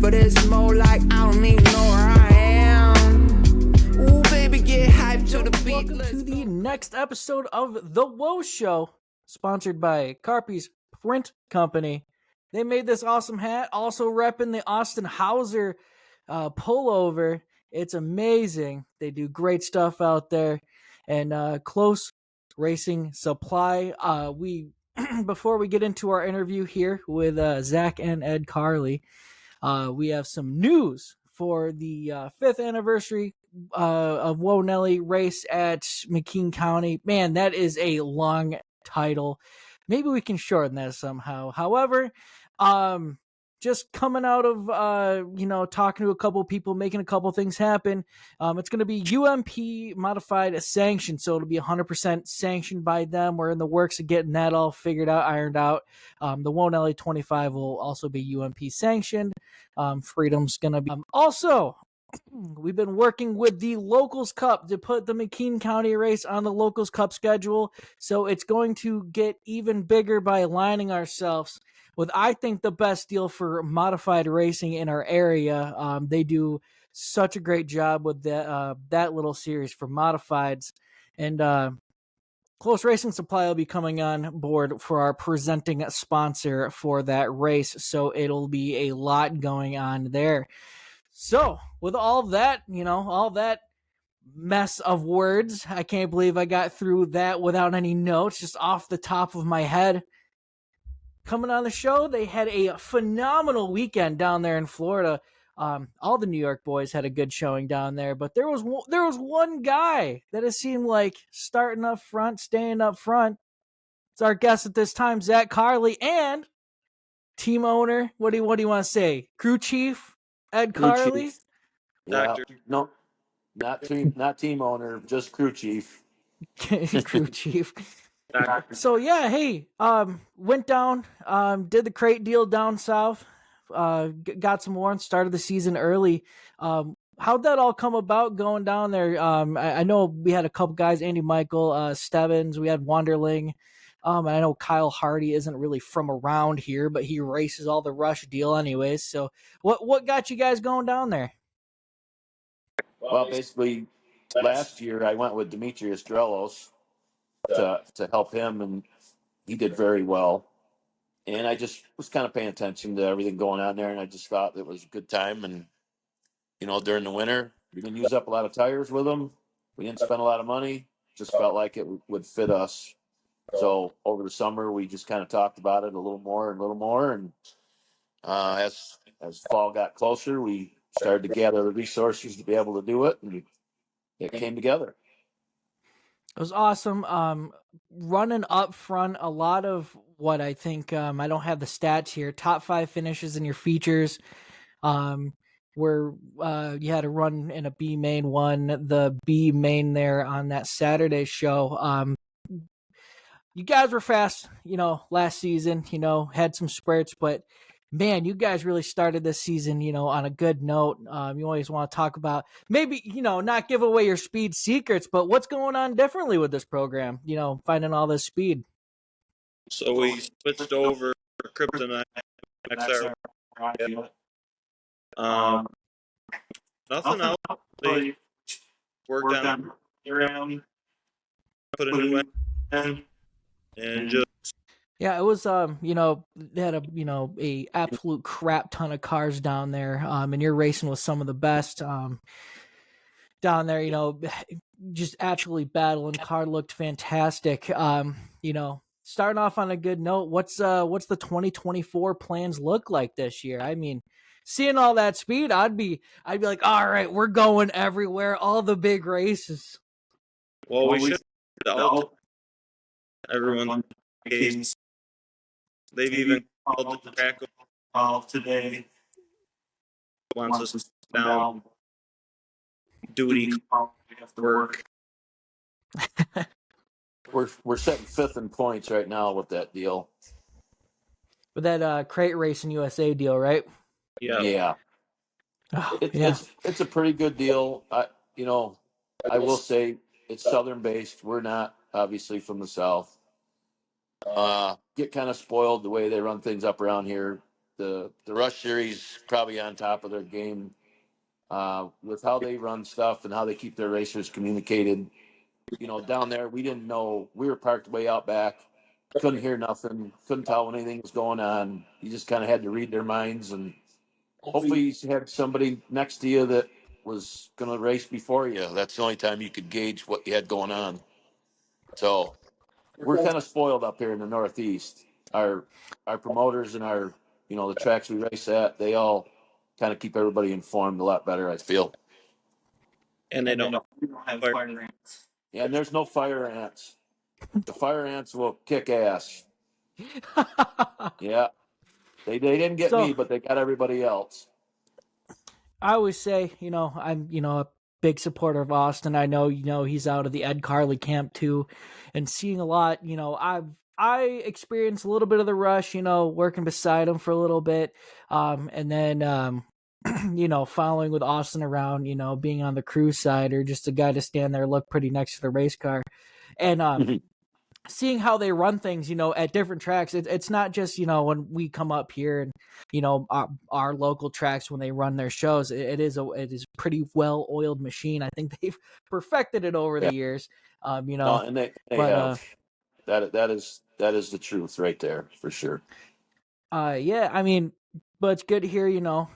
but it's more like I don't even know where I am. Ooh, baby, get hyped to the beat. Welcome to the next episode of The Woah Show, sponsored by Carpy's Print Company. They made this awesome hat, also repping the Austin Hauser pullover. It's amazing. They do great stuff out there. And Close Racing Supply. We before we get into our interview here with Zack and Ed Carley, we have some news for the 5th anniversary of Woah Nelly race at McKean County. Man, that is a long title. Maybe we can shorten that somehow. However, just coming out of talking to a couple people, making a couple things happen. It's going to be UMP modified sanctioned, so it'll be 100% sanctioned by them. We're in the works of getting that all figured out, ironed out. The Woah Nelly 25 will also be UMP sanctioned. Freedom's going to be also. We've been working with the Locals Cup to put the McKean County race on the Locals Cup schedule. So it's going to get even bigger by aligning ourselves with, I think, the best deal for modified racing in our area. They do such a great job with that little series for modifieds. And Close Racing Supply will be coming on board for our presenting sponsor for that race. So it'll be a lot going on there. So, with all that, all that mess of words, I can't believe I got through that without any notes, just off the top of my head. Coming on the show, they had a phenomenal weekend down there in Florida. All the New York boys had a good showing down there, but there was one guy that it seemed like starting up front, staying up front. It's our guest at this time, Zack Carley, and team owner. What do you want to say? Crew chief Ed Carley. Yeah, no, not team owner, just crew chief. Crew chief. So yeah, hey, went down, did the crate deal down south, got some warrants, started the season early. How'd that all come about going down there? I know we had a couple guys, Andy Michael, Stebbins, we had Wanderling. I know Kyle Hardy isn't really from around here, but he races all the Rush deal anyways. So what got you guys going down there? Well, basically, last year I went with Demetrius Drelos to help him, and he did very well. And I just was kind of paying attention to everything going on there, and I just thought it was a good time. And, during the winter, we didn't use up a lot of tires with them. We didn't spend a lot of money. Just felt like it would fit us. So over the summer, we just kind of talked about it a little more. And as fall got closer, we started to gather the resources to be able to do it, and it came together. It was awesome. Running up front, a lot of what I think, I don't have the stats here, top 5 finishes in your features, where you had a run in a B main one, the B main there on that Saturday show. You guys were fast, last season, had some spurts, but man, you guys really started this season, on a good note. You always want to talk about maybe, not give away your speed secrets, but what's going on differently with this program, finding all this speed. So we switched over Kryptonite XR. Nothing else. They worked on put a new end and just. Yeah, it was, they had a absolute crap ton of cars down there, and you're racing with some of the best down there, just absolutely battling. Car looked fantastic. Starting off on a good note, what's the 2024 plans look like this year? I mean, seeing all that speed, I'd be like, all right, we're going everywhere, all the big races. Well, we should everyone case. They've even called the track today. Wants us down duty work. We're setting 5th in points right now with that deal. With that crate racing USA deal, right? Yeah. Oh, it's a pretty good deal. I will say it's Southern based. We're not obviously from the South. Get kind of spoiled the way they run things up around here. the Rush Series probably on top of their game with how they run stuff and how they keep their racers communicated. You know, down there we didn't know, we were parked way out back, couldn't hear nothing, couldn't tell when anything was going on. You just kind of had to read their minds, and hopefully you had somebody next to you that was going to race before you. That's the only time you could gauge what you had going on. So we're kind of spoiled up here in the Northeast. Our promoters and our, you know, the tracks we race at, they all kind of keep everybody informed a lot better, I feel. And they don't have fire. fire ants. Yeah, and there's no fire ants. The fire ants will kick ass. Yeah, they didn't get So- me, but they got everybody else. I always say, you know, I'm, you know, a big supporter of Austin. I know, you know, he's out of the Ed Carley camp too, and seeing a lot. You know, I experienced a little bit of the Rush, you know, working beside him for a little bit, and then you know, following with Austin around, you know, being on the crew side or just a guy to stand there, look pretty next to the race car, and seeing how they run things, you know, at different tracks. It's not just, you know, when we come up here and, you know, our local tracks when they run their shows. It is a pretty well oiled machine. I think they've perfected it over Yeah. the years. You No, know, and they but have that is the truth right there for sure. yeah, I mean, but it's good to hear, you know.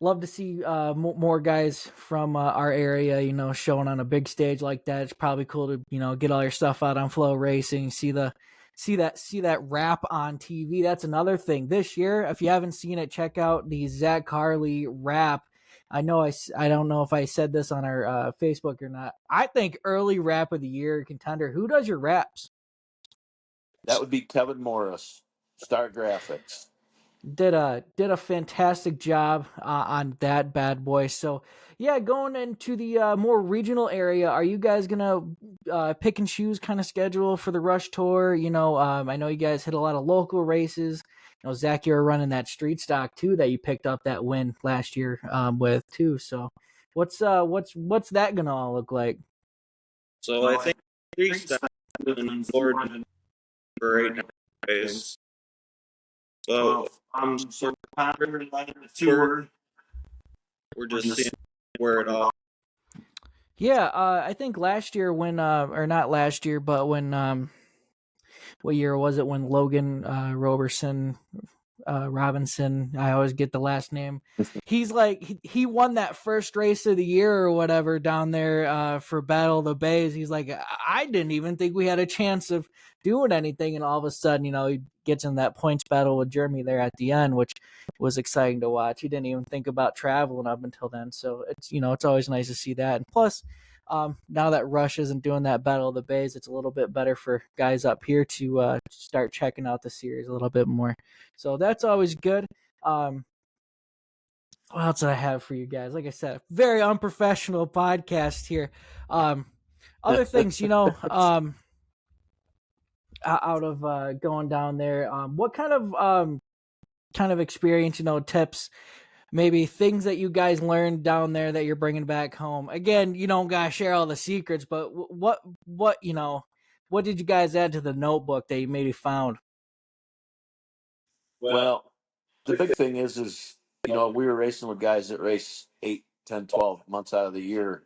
Love to see more guys from our area, you know, showing on a big stage like that. It's probably cool to, you know, get all your stuff out on Flow Racing, see that rap on TV. That's another thing this year. If you haven't seen it, check out the Zack Carley rap. I know I don't know if I said this on our Facebook or not. I think early rap of the year contender. Who does your raps? That would be Kevin Morris, Star Graphics. Did a fantastic job on that bad boy. So yeah, going into the more regional area, are you guys gonna pick and choose kind of schedule for the Rush Tour? You know, I know you guys hit a lot of local races. You know, Zach, you were running that street stock too that you picked up that win last year with too. So what's that gonna all look like? So I think three stops in Florida for 8 days. So So Connor and the tour. we're just seeing where it all. Yeah, I think last year when or not last year, but when what year was it when Logan Robinson, I always get the last name. He's like he won that first race of the year or whatever down there for Battle of the Bays. He's like, I didn't even think we had a chance of doing anything, and all of a sudden, you know, he gets in that points battle with Jeremy there at the end, which was exciting to watch. He didn't even think about traveling up until then, so it's, you know, it's always nice to see that. And plus, now that Rush isn't doing that Battle of the Bays, it's a little bit better for guys up here to start checking out the series a little bit more. So that's always good. What else did I have for you guys? Like I said, very unprofessional podcast here. Other things, you know, out of going down there, what kind of experience, you know, tips, maybe things that you guys learned down there that you're bringing back home? Again, you don't gotta share all the secrets, but what you know, what did you guys add to the notebook that you maybe found? Well, the big thing is you know, we were racing with guys that race 8, 10, 12 months out of the year,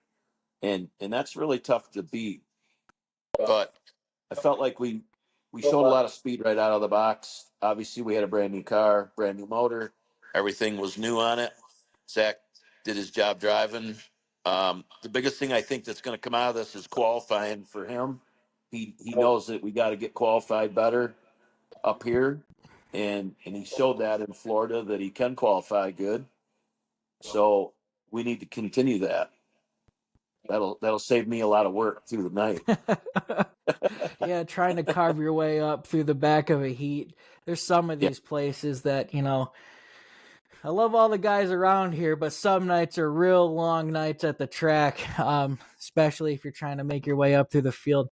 and that's really tough to beat. But I felt like we showed a lot of speed right out of the box. Obviously, we had a brand new car, brand new motor, everything was new on it. Zach did his job driving. The biggest thing I think that's going to come out of this is qualifying for him. He knows that we got to get qualified better up here, and he showed that in Florida that he can qualify good. So we need to continue that. That'll save me a lot of work through the night. Yeah, trying to carve your way up through the back of a heat. There's some of these places that, you know, I love all the guys around here, but some nights are real long nights at the track, especially if you're trying to make your way up through the field.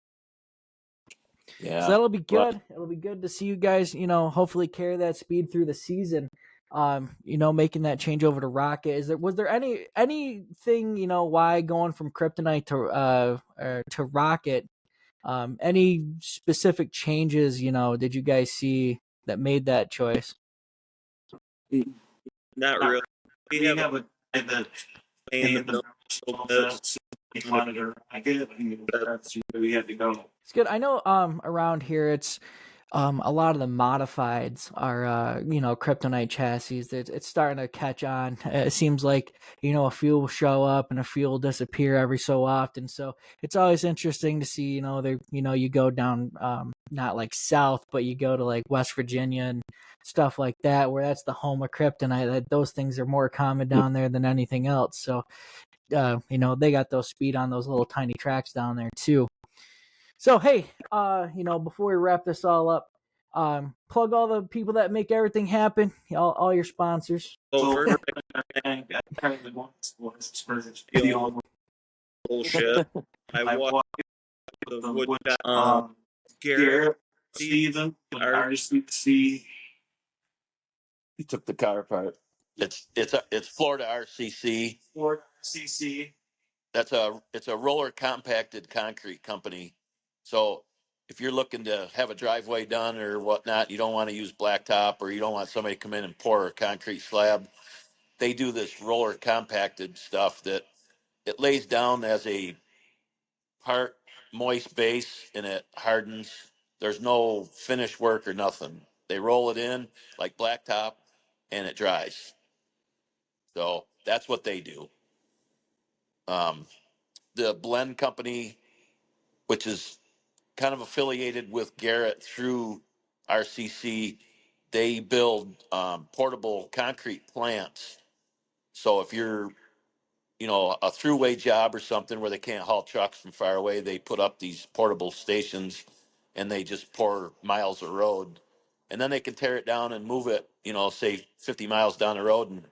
Yeah. So that'll be good. It'll be good to see you guys, you know, hopefully carry that speed through the season. You know, making that change over to Rocket. Was there anything, you know, why going from Kryptonite to Rocket? Any specific changes, you know, did you guys see that made that choice? Not really. We have a guy that Paying paid the the bills. He wanted to like it, and that's where we had to go. It's good. I know around here it's a lot of the modifieds are kryptonite chassis. It's starting to catch on. It seems like a few will show up and a few will disappear every so often. So it's always interesting to see you go down not like south, but you go to like West Virginia and stuff like that, where that's the home of kryptonite. Those things are more common down there than anything else. So they got those speed on those little tiny tracks down there too. So hey, before we wrap this all up, plug all the people that make everything happen, all your sponsors. So So first, I currently was feel bullshit. I watched the wood. Garrett, Steven, RCC. He took the car apart. It's Florida RCC. Ford CC. It's a roller compacted concrete company. So if you're looking to have a driveway done or whatnot, you don't want to use blacktop or you don't want somebody to come in and pour a concrete slab. They do this roller compacted stuff that it lays down as a part moist base and it hardens. There's no finish work or nothing. They roll it in like blacktop and it dries. So that's what they do. The blend company, which is kind of affiliated with Garrett through RCC, they build portable concrete plants. So if you're, a throughway job or something where they can't haul trucks from far away, they put up these portable stations and they just pour miles of road. And then they can tear it down and move it, say 50 miles down the road and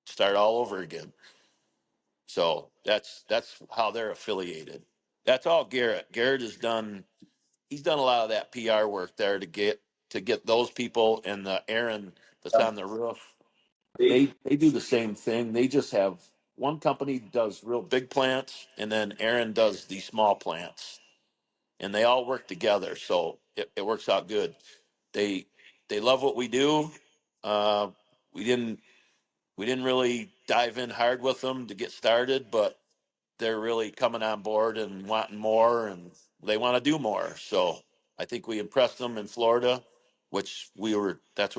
start all over again. So that's how they're affiliated. That's all Garrett. Garrett he's done a lot of that PR work there to get those people and the Aaron that's on the roof. They do the same thing. They just have one company does real big plants and then Aaron does the small plants. And they all work together. So it works out good. They love what we do. Uh, we didn't really dive in hard with them to get started, but they're really coming on board and wanting more and they want to do more. So I think we impressed them in Florida, which that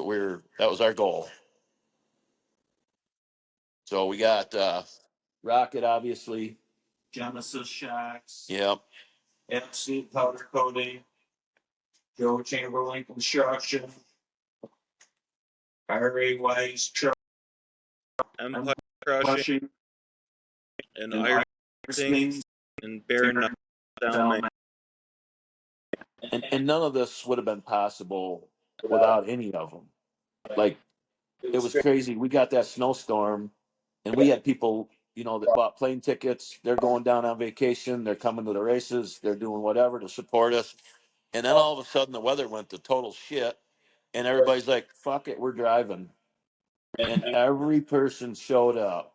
was our goal. So we got Rocket, obviously. Genesis Shacks. Yep. FC Powder Coating. Joe Chamberlain Construction. RA Wise Truck. Empire Crushing. And Iron Things. And Bearing Down. And none of this would have been possible without any of them. Like, it was crazy. We got that snowstorm, and we had people, that bought plane tickets. They're going down on vacation. They're coming to the races. They're doing whatever to support us. And then all of a sudden, the weather went to total shit, and everybody's like, "Fuck it, we're driving." And every person showed up.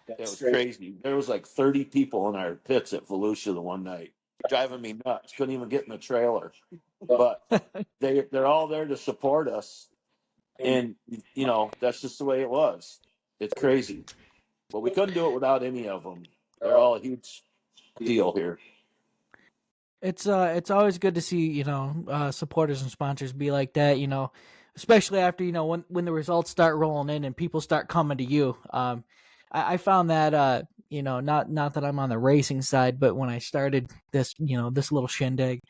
It was crazy. There was like 30 people in our pits at Volusia the one night, driving me nuts. Couldn't even get in the trailer, but they're all there to support us, and that's just the way it was. It's crazy, but we couldn't do it without any of them. They're all a huge deal here. It's always good to see supporters and sponsors be like that. Especially after when the results start rolling in and people start coming to you. I found that not that I'm on the racing side, but when I started this this little shindig,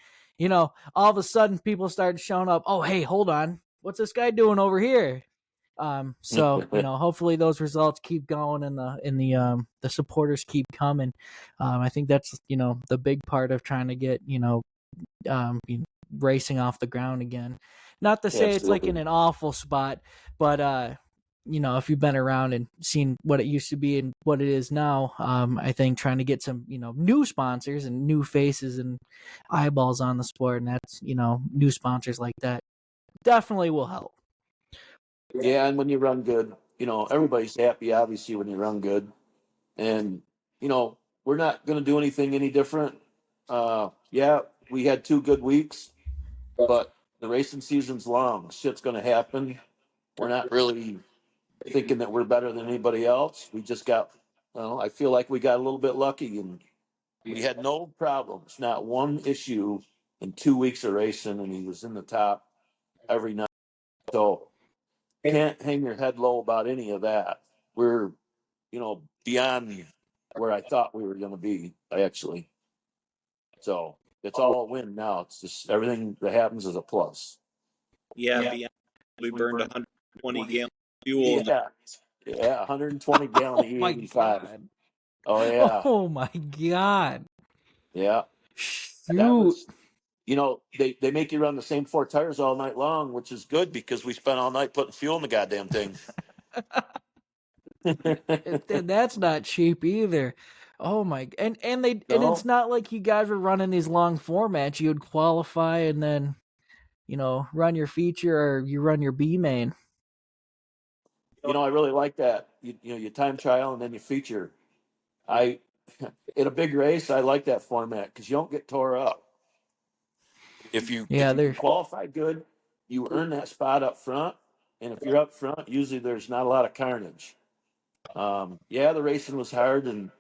all of a sudden people started showing up. Oh, hey, hold on, what's this guy doing over here? So hopefully those results keep going and the supporters keep coming. I think that's the big part of trying to get racing off the ground again. Not to say it's like in an awful spot, but if you've been around and seen what it used to be and what it is now, I think trying to get some new sponsors and new faces and eyeballs on the sport, and that's new sponsors like that definitely will help. Yeah, and when you run good, everybody's happy, obviously, when you run good. And, we're not going to do anything any different. Yeah, we had 2 good weeks, but the racing season's long. Shit's going to happen. we're not really thinking that we're better than anybody else. We just got, well, I feel like we got a little bit lucky, and we had no problems, not one issue in 2 weeks of racing, and he was in the top every night. So can't hang your head low about any of that. We're, beyond where I thought we were going to be, actually. So it's all a win now. It's just everything that happens is a plus. Yeah, we burned 120 gallons of fuel. Yeah, 120 gallon Oh my E85. god. Oh yeah, Oh my god. yeah. Shoot. That was, they make you run the same 4 tires all night long, which is good because we spent all night putting fuel in the goddamn thing. That's not cheap either. Oh my, and it's not like you guys were running these long formats. You would qualify and then, run your feature or you run your B main. I really like that. You time trial and then you feature. In a big race, I like that format because you don't get tore up. If you qualify good, you earn that spot up front, and if you're up front, usually there's not a lot of carnage. The racing was hard and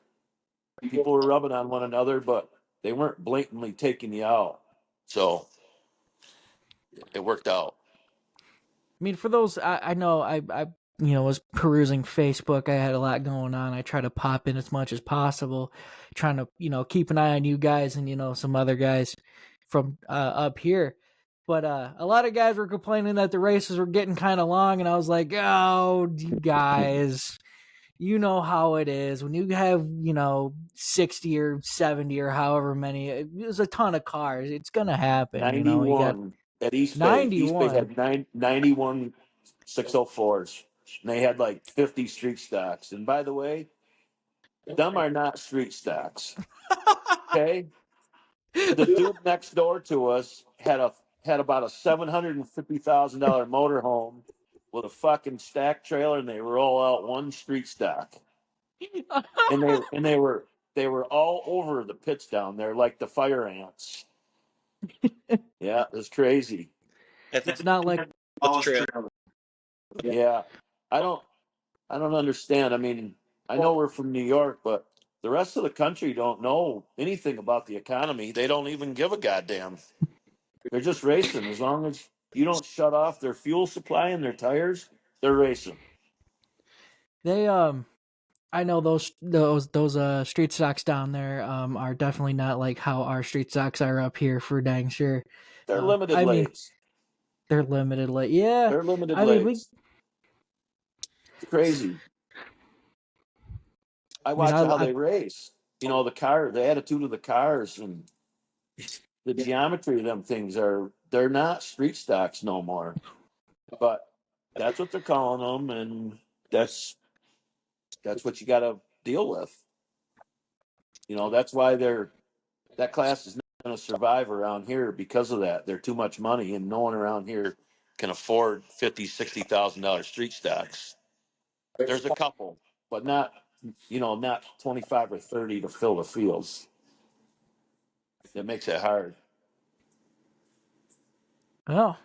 people were rubbing on one another, but they weren't blatantly taking you out. So it worked out. I mean, for those, I know I was perusing Facebook. I had a lot going on. I try to pop in as much as possible, trying to, keep an eye on you guys and, some other guys from up here. But a lot of guys were complaining that the races were getting kind of long, and I was like, oh, you guys, you know how it is. When you have, 60 or 70 or however many, it was a ton of cars. It's going to happen. 91 at East Bay. 91. East Bay had 91 604s, and they had like 50 street stocks. And by the way, them are not street stocks. Okay? The dude next door to us had about a $750,000 motorhome with a fucking stack trailer, and they roll out one street stock. And they were all over the pits down there like the fire ants. Yeah, it was crazy. It's not like Yeah, I don't understand. I mean, I know we're from New York, but the rest of the country don't know anything about the economy. They don't even give a goddamn. They're just racing. As long as you don't shut off their fuel supply and their tires, they're racing. They I know those street stocks down there are definitely not like how our street stocks are up here, for dang sure. They're limited lanes. They're limited late. Yeah. They're limited lanes. It's crazy. I watch how they race. The car, the attitude of the cars and the geometry of them things they're not street stocks no more. But that's what they're calling them, and that's what you got to deal with. That's why that class is not going to survive around here because of that. They're too much money, and no one around here can afford $50,000-$60,000 street stocks. There's a couple, but not 25 or 30 to fill the fields. That makes it hard. Oh,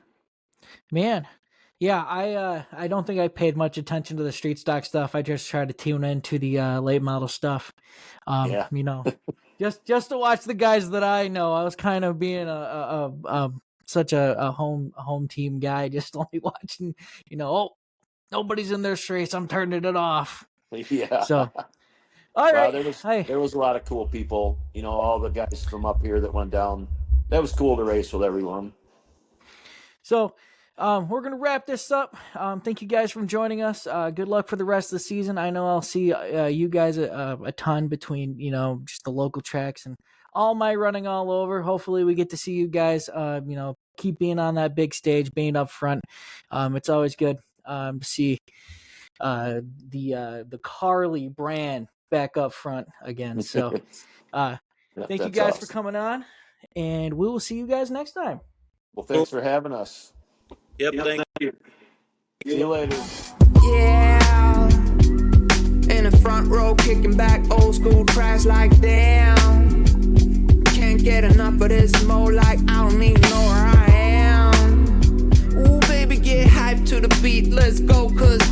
man. Yeah, I don't think I paid much attention to the street stock stuff. I just tried to tune into the late model stuff. Just to watch the guys that I know. I was kind of being such a home team guy, just only watching, nobody's in this race, I'm turning it off. Yeah. So all right. There was a lot of cool people, all the guys from up here that went down. That was cool to race with everyone. So we're going to wrap this up. Thank you guys for joining us. Good luck for the rest of the season. I know I'll see you guys a ton between, just the local tracks and all my running all over. Hopefully we get to see you guys, keep being on that big stage, being up front. It's always good to see the Carley brand back up front again. So thank you guys for coming on, and we will see you guys next time. Well, thanks for having us. Yep, thank you. See you later. Yeah, in the front row, kicking back old school tracks like damn. Can't get enough of this more, like I don't even know where I am. Ooh, baby, get hyped to the beat, let's go. 'cause